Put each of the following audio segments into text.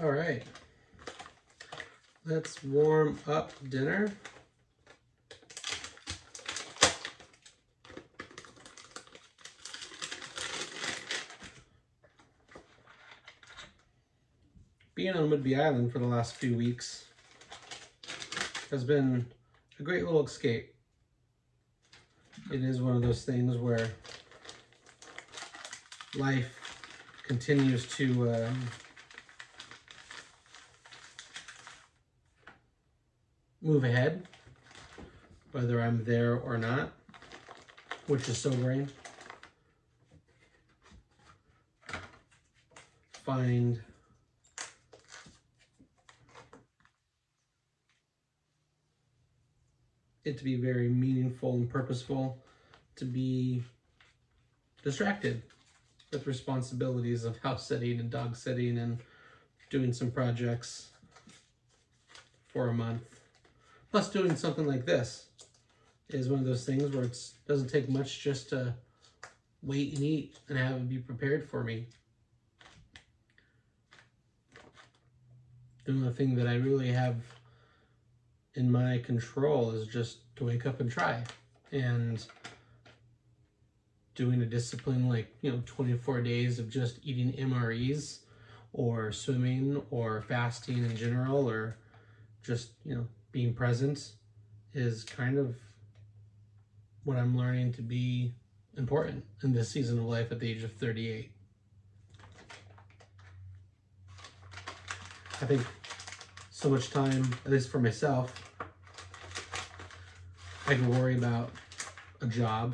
All right, let's warm up dinner. Being on Whidbey Island for the last few weeks has been a great little escape. It is one of those things where life continues to move ahead, whether I'm there or not, which is sobering. Find it to be very meaningful and purposeful to be distracted with responsibilities of house sitting and dog sitting and doing some projects for a month. Plus doing something like this is one of those things where it doesn't take much just to wait and eat and have it be prepared for me. The only thing that I really have in my control is just to wake up and try. And doing a discipline like, 24 days of just eating MREs or swimming or fasting in general, or just, being present is kind of what I'm learning to be important in this season of life at the age of 38. I think so much time, at least for myself, I can worry about a job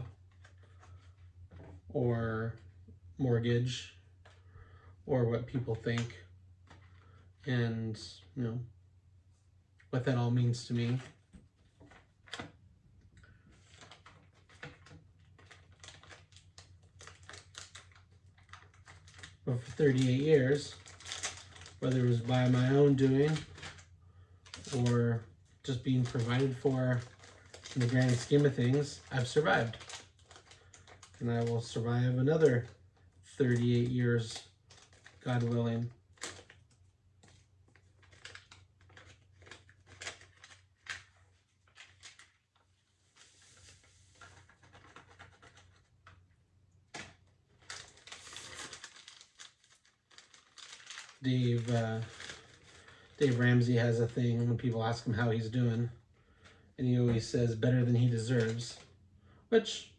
or mortgage or what people think and, what that all means to me. But for 38 years, whether it was by my own doing or just being provided for in the grand scheme of things, I've survived. And I will survive another 38 years, God willing. Dave Ramsey has a thing when people ask him how he's doing, and he always says better than he deserves, which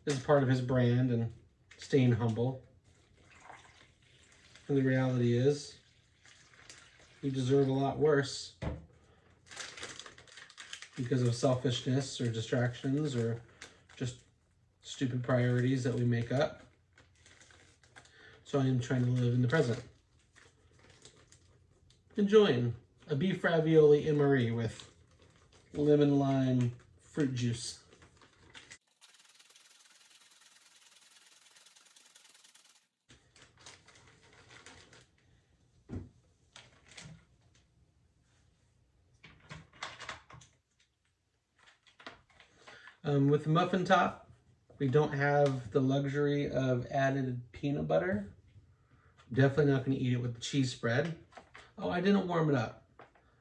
is part of his brand and staying humble. And the reality is, you deserve a lot worse because of selfishness or distractions or just stupid priorities that we make up. So I am trying to live in the present. Enjoying a beef ravioli MRE with lemon lime fruit juice. With the muffin top, we don't have the luxury of added peanut butter. Definitely not going to eat it with the cheese spread. Oh, I didn't warm it up.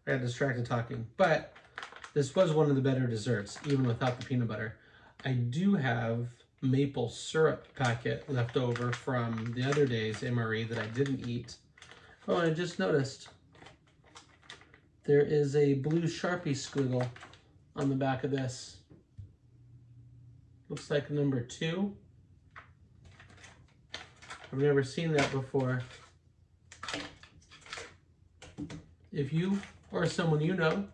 I got distracted talking. But this was one of the better desserts, even without the peanut butter. I do have maple syrup packet left over from the other day's MRE that I didn't eat. Oh, and I just noticed there is a blue Sharpie squiggle on the back of this. Looks like number 2. I've never seen that before. If you or someone you know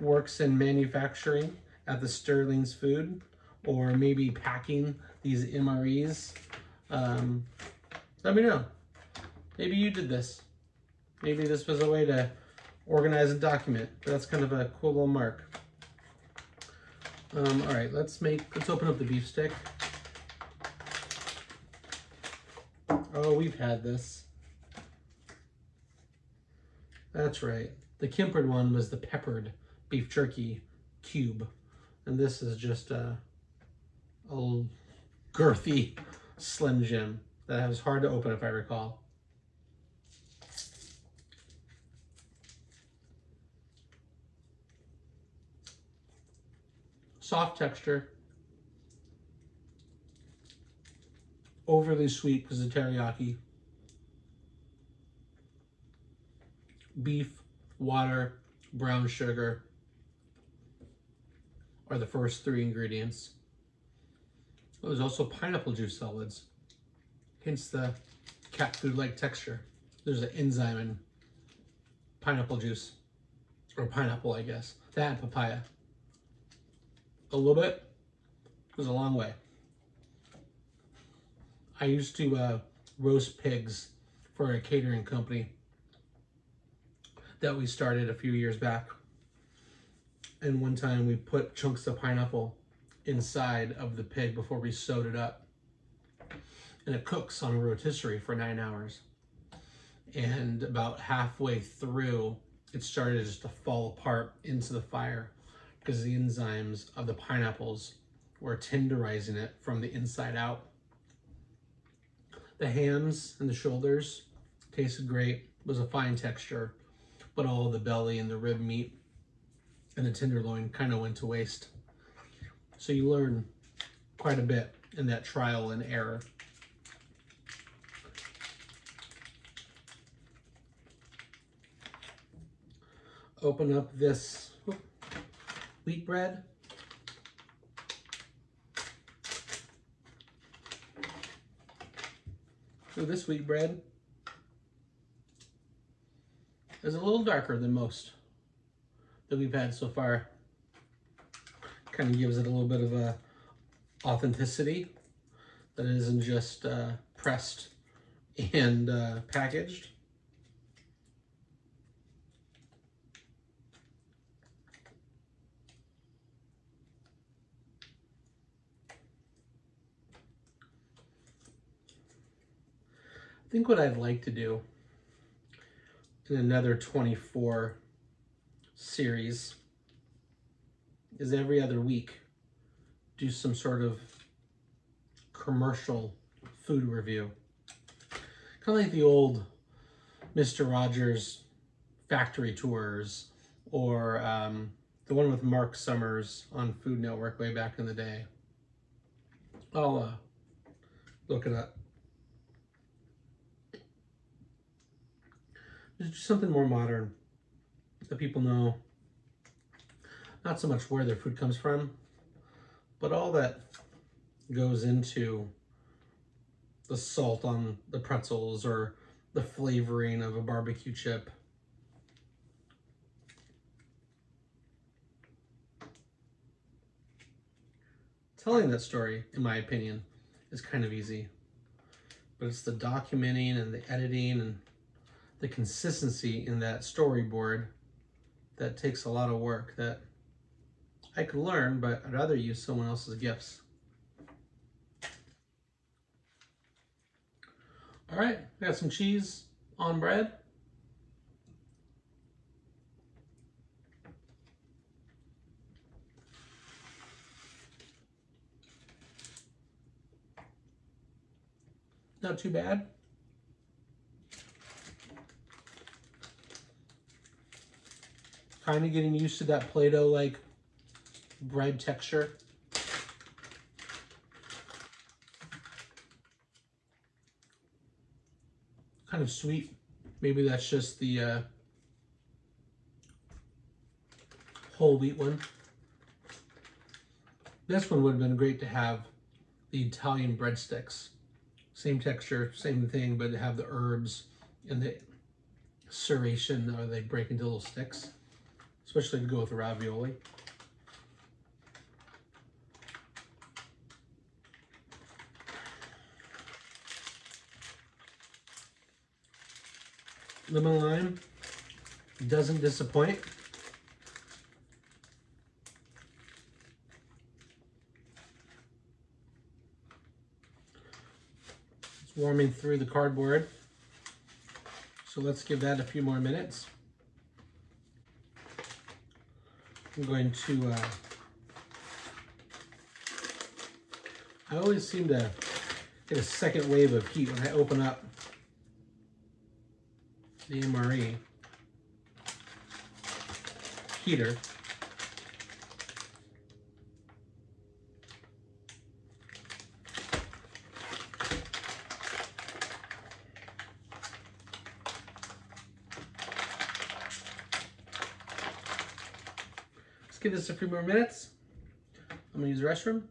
works in manufacturing at the Sterling's Food, or maybe packing these MREs, let me know. Maybe you did this. Maybe this was a way to organize and document. That's kind of a cool little mark. All right, let's open up the beef stick. Oh, we've had this. That's right. The Kimpered one was the peppered beef jerky cube. And this is just a girthy Slim Jim that was hard to open if I recall. Soft texture. Overly sweet because of teriyaki. Beef, water, brown sugar are the first three ingredients. There's also pineapple juice solids, hence the cat food-like texture. There's an enzyme in pineapple juice, or pineapple, I guess. That and papaya. A little bit goes a long way. I used to roast pigs for a catering company that we started a few years back. And one time we put chunks of pineapple inside of the pig before we sewed it up. And it cooks on a rotisserie for 9 hours. And about halfway through, it started just to fall apart into the fire because the enzymes of the pineapples were tenderizing it from the inside out. The hams and the shoulders tasted great, was a fine texture, but all the belly and the rib meat and the tenderloin kind of went to waste. So you learn quite a bit in that trial and error. Open up this wheat bread. So this wheat bread is a little darker than most that we've had so far. Kind of gives it a little bit of a authenticity that isn't just pressed and packaged. I think what I'd like to do in another 24 series is every other week do some sort of commercial food review. Kind of like the old Mr. Rogers factory tours, or the one with Mark Summers on Food Network way back in the day. I'll look it up. Just something more modern that people know not so much where their food comes from, but all that goes into the salt on the pretzels or the flavoring of a barbecue chip. Telling that story, in my opinion, is kind of easy, but it's the documenting and the editing and the consistency in that storyboard that takes a lot of work that I could learn, but I'd rather use someone else's gifts. All right, I got some cheese on bread. Not too bad. Kind of getting used to that Play-Doh-like bread texture. Kind of sweet. Maybe that's just the whole wheat one. This one would have been great to have the Italian breadsticks. Same texture, same thing, but have the herbs and the serration, or they break into little sticks. Especially to go with the ravioli. Lemon lime doesn't disappoint. It's warming through the cardboard. So let's give that a few more minutes. I'm going to, I always seem to get a second wave of heat when I open up the MRE heater. Let's give this a few more minutes. I'm gonna use the restroom.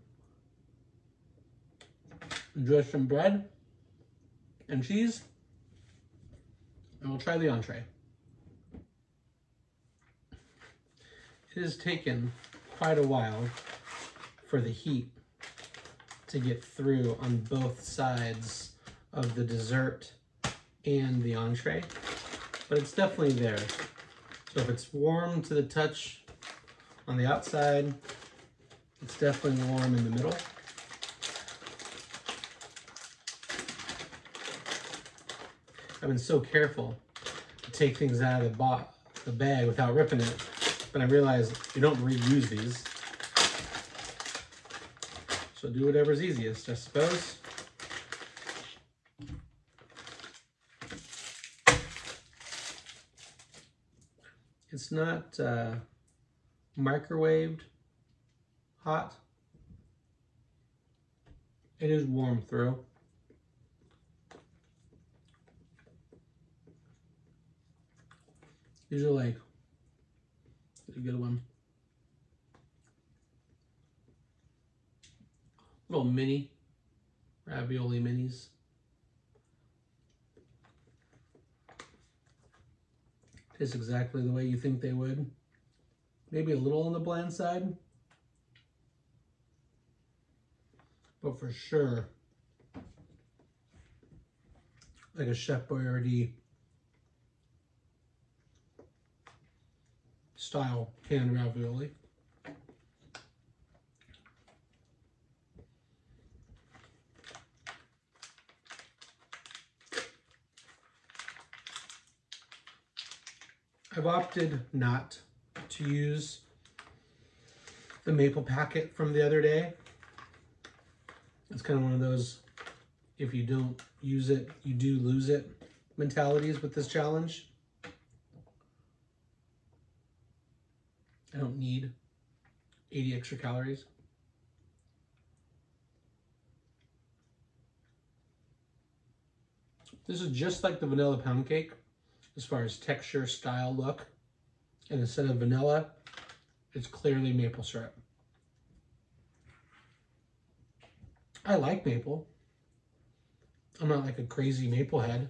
Enjoy some bread and cheese, and we'll try the entree. It has taken quite a while for the heat to get through on both sides of the dessert and the entree, but it's definitely there. So if it's warm to the touch on the outside, it's definitely warm in the middle. I've been so careful to take things out of the bag without ripping it, but I realized you don't reuse these. So do whatever's easiest, I suppose. It's not microwaved hot. It is warm through. These are like a good one. Little mini ravioli minis. Tastes exactly the way you think they would. Maybe a little on the bland side, but for sure like a Chef Boyardee style canned ravioli. I've opted not to use the maple packet from the other day. It's kind of one of those, if you don't use it, you do lose it mentalities with this challenge. I don't need 80 extra calories. This is just like the vanilla pound cake as far as texture, style, look. And instead of vanilla, it's clearly maple syrup. I like maple. I'm not like a crazy maple head,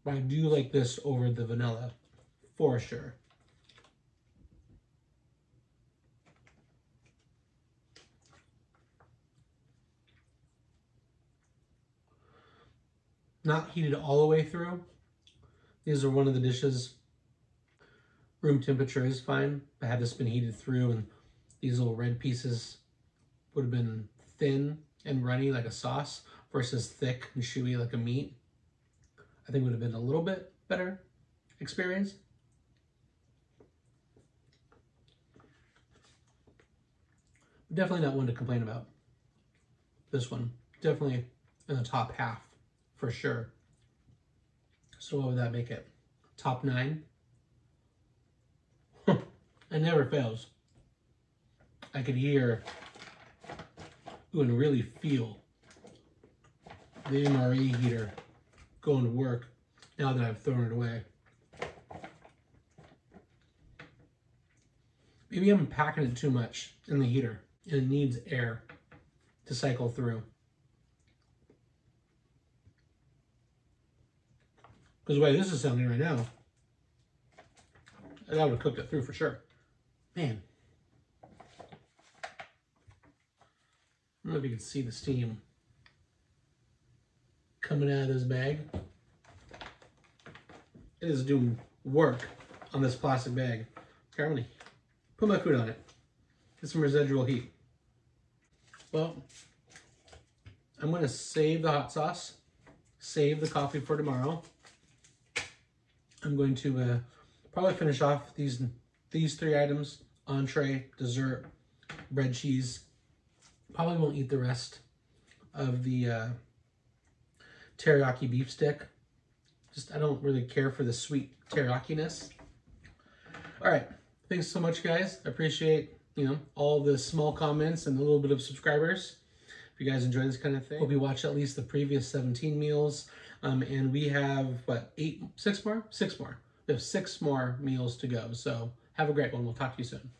but I do like this over the vanilla for sure. Not heated all the way through. These are one of the dishes. Room temperature is fine, but had this been heated through and these little red pieces would have been thin and runny like a sauce versus thick and chewy like a meat, I think would have been a little bit better experience. Definitely not one to complain about. This one, definitely in the top half for sure. So what would that make it? Top 9? It never fails. I could hear and really feel the MRE heater going to work now that I've thrown it away. Maybe I'm packing it too much in the heater and it needs air to cycle through. Because the way this is sounding right now, I would have cooked it through for sure. Man. I don't know if you can see the steam coming out of this bag. It is doing work on this plastic bag. Okay, I'm gonna put my food on it. Get some residual heat. Well, I'm gonna save the hot sauce, save the coffee for tomorrow. I'm going to probably finish off these 3 items: entree, dessert, bread, cheese. Probably won't eat the rest of the teriyaki beef stick. I don't really care for the sweet teriyaki-ness. All right, thanks so much, guys. I appreciate all the small comments and a little bit of subscribers. If you guys enjoy this kind of thing, hope you watch at least the previous 17 meals. And we have, what, 6 more? 6 more. We have 6 more meals to go. So have a great one. We'll talk to you soon.